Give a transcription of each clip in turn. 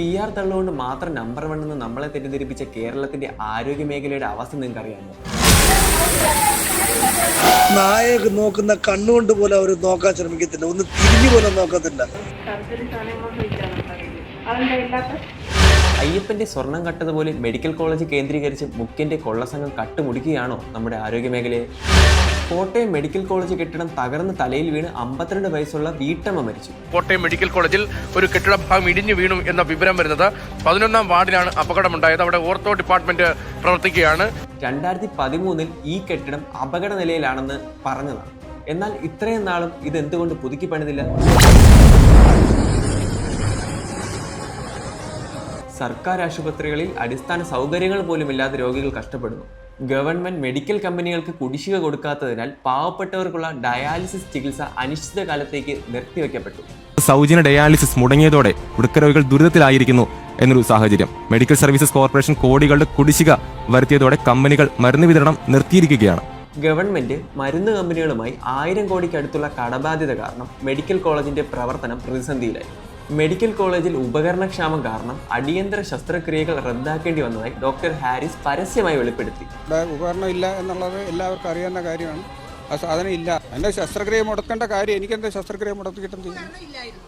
PR തള്ളുകൊണ്ട് മാത്രം number 1 എന്ന് നമ്മളെ തെറ്റിദ്ധരിപ്പിച്ച കേരളത്തിന്റെ ആരോഗ്യ മേഖലയുടെ അവസ്ഥ നിങ്ങൾക്ക് അറിയാമോ? നായക നോക്കുന്ന കണ്ണുകൊണ്ട് പോലെ അവർ നോക്കാൻ ശ്രമിക്കത്തില്ല, ഒന്ന് തിരിഞ്ഞു പോലും നോക്കത്തില്ല. അയ്യപ്പന്റെ സ്വർണം കട്ടതുപോലെ മെഡിക്കൽ കോളേജ് കേന്ദ്രീകരിച്ച് മുഖ്യന്റെ കൊള്ളസംഘം കട്ടുമുടിക്കുകയാണോ നമ്മുടെ ആരോഗ്യ മേഖലയെ? കോട്ടയം മെഡിക്കൽ കോളേജ് കെട്ടിടം തകർന്ന് തലയിൽ വീണ് 52 വയസ്സുള്ള വീട്ടമ്മ മരിച്ചു. കോട്ടയം മെഡിക്കൽ കോളേജിൽ ഒരു കെട്ടിട ഭാഗം ഇടിഞ്ഞു വീണു എന്ന വിവരം വരുന്നത് 11ാം വാർഡിലാണ് അപകടമുണ്ടായത്. അവിടെ ഓർത്തോ ഡിപ്പാർട്ട്മെന്റ് പ്രവർത്തിക്കുകയാണ്. 2013 ഈ കെട്ടിടം അപകട നിലയിലാണെന്ന് പറഞ്ഞതാണ്. എന്നാൽ ഇത്രയും നാളും ഇത് എന്തുകൊണ്ട് പുതുക്കി പണിതില്ല? സർക്കാർ ആശുപത്രികളിൽ അടിസ്ഥാന സൗകര്യങ്ങൾ പോലും ഇല്ലാതെ രോഗികൾ കഷ്ടപ്പെടുന്നു. ഗവൺമെന്റ് മെഡിക്കൽ കമ്പനികൾക്ക് കുടിശ്ശിക കൊടുക്കാത്തതിനാൽ പാവപ്പെട്ടവർക്കുള്ള ഡയാലിസിസ് ചികിത്സ അനിശ്ചിതകാലത്തേക്ക് നിർത്തിവെക്കപ്പെട്ടു. സൗജന്യ ഡയാലിസിസ് മുടങ്ങിയതോടെ വൃക്കരോഗികൾ ദുരിതത്തിലായിരിക്കുന്നു എന്നൊരു സാഹചര്യം. മെഡിക്കൽ സർവീസസ് കോർപ്പറേഷൻ കോടികളുടെ കുടിശ്ശിക വരുത്തിയതോടെ കമ്പനികൾ മരുന്ന് വിതരണം നിർത്തിയിരിക്കുകയാണ്. ഗവൺമെന്റ് മരുന്ന് കമ്പനികളുമായി 1000 കോടിക്ക് അടുത്തുള്ള കടബാധ്യത കാരണം മെഡിക്കൽ കോളേജിന്റെ പ്രവർത്തനം പ്രതിസന്ധിയിലായി. മെഡിക്കൽ കോളേജിൽ ഉപകരണക്ഷാമം കാരണം അടിയന്തര ശസ്ത്രക്രിയകൾ റദ്ദാക്കേണ്ടി വന്നതായി ഡോക്ടർ ഹാരിസ് പരസ്യമായി വെളിപ്പെടുത്തി. ഉപകരണം ഇല്ല എന്നുള്ളത് എല്ലാവർക്കും അറിയാവുന്ന കാര്യമാണ്. ആ സാധനം ഇല്ല. എൻ്റെ ശസ്ത്രക്രിയ മുടക്കേണ്ട കാര്യം എനിക്കെന്താ ശസ്ത്രക്രിയ മുടക്കിയിട്ടും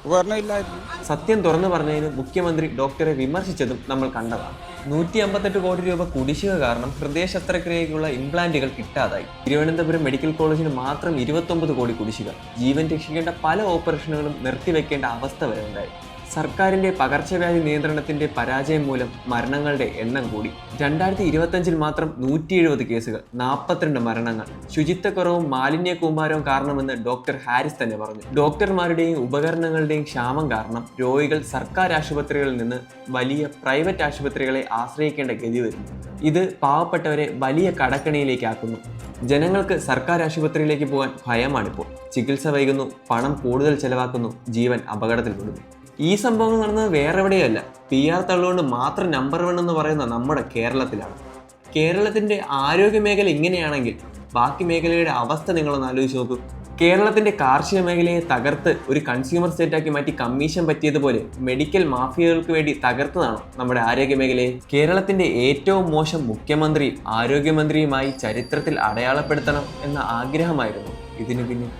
ഉപകരണം ഇല്ലായിരുന്നു. സത്യം തുറന്നു പറഞ്ഞതിന് മുഖ്യമന്ത്രി ഡോക്ടറെ വിമർശിച്ചതും നമ്മൾ കണ്ടതാണ്. 158 കോടി രൂപ കുടിശ്ശിക കാരണം ഹൃദയ ശസ്ത്രക്രിയയ്ക്കുള്ള ഇംപ്ലാന്റുകൾ കിട്ടാതായി. തിരുവനന്തപുരം മെഡിക്കൽ കോളേജിന് മാത്രം 29 കോടി കുടിശ്ശിക. ജീവൻ രക്ഷിക്കേണ്ട പല ഓപ്പറേഷനുകളും നിർത്തിവെക്കേണ്ട അവസ്ഥ വരെ ഉണ്ടായി. സർക്കാരിന്റെ പകർച്ചവ്യാധി നിയന്ത്രണത്തിന്റെ പരാജയം മൂലം മരണങ്ങളുടെ എണ്ണം കൂടി. 2025 മാത്രം 170 കേസുകൾ, 42 മരണങ്ങൾ. ശുചിത്വക്കുറവും മാലിന്യ കൂമ്പാരവും കാരണമെന്ന് ഡോക്ടർ ഹാരിസ് തന്നെ പറഞ്ഞു. ഡോക്ടർമാരുടെയും ഉപകരണങ്ങളുടെയും ക്ഷാമം കാരണം രോഗികൾ സർക്കാർ ആശുപത്രികളിൽ നിന്ന് വലിയ പ്രൈവറ്റ് ആശുപത്രികളെ ആശ്രയിക്കേണ്ട ഗതി വരുന്നു. ഇത് പാവപ്പെട്ടവരെ വലിയ കടക്കണിയിലേക്കാക്കുന്നു. ജനങ്ങൾക്ക് സർക്കാർ ആശുപത്രിയിലേക്ക് പോകാൻ ഭയമാണിപ്പോൾ. ചികിത്സ വൈകുന്നു, പണം കൂടുതൽ ചെലവാക്കുന്നു, ജീവൻ അപകടത്തിൽപ്പെടുന്നു. ഈ സംഭവങ്ങൾ നടന്നത് വേറെ എവിടെയല്ല, PR തള്ളുകൊണ്ട് മാത്രം നമ്പർ 1 എന്ന് പറയുന്ന നമ്മുടെ കേരളത്തിലാണ്. കേരളത്തിന്റെ ആരോഗ്യ മേഖല ഇങ്ങനെയാണെങ്കിൽ ബാക്കി മേഖലയുടെ അവസ്ഥ നിങ്ങളൊന്ന് ആലോചിച്ച് നോക്കൂ. കേരളത്തിന്റെ കാർഷിക മേഖലയെ തകർത്ത് ഒരു കൺസ്യൂമർ സ്റ്റേറ്റാക്കി മാറ്റി കമ്മീഷൻ പറ്റിയതുപോലെ മെഡിക്കൽ മാഫിയകൾക്ക് വേണ്ടി തകർത്തതാണോ നമ്മുടെ ആരോഗ്യ മേഖലയെ? കേരളത്തിന്റെ ഏറ്റവും മോശം മുഖ്യമന്ത്രി ആരോഗ്യമന്ത്രിയുമായി ചരിത്രത്തിൽ അടയാളപ്പെടുത്തണം എന്ന ആഗ്രഹമായിരുന്നു ഇതിനു പിന്നിൽ.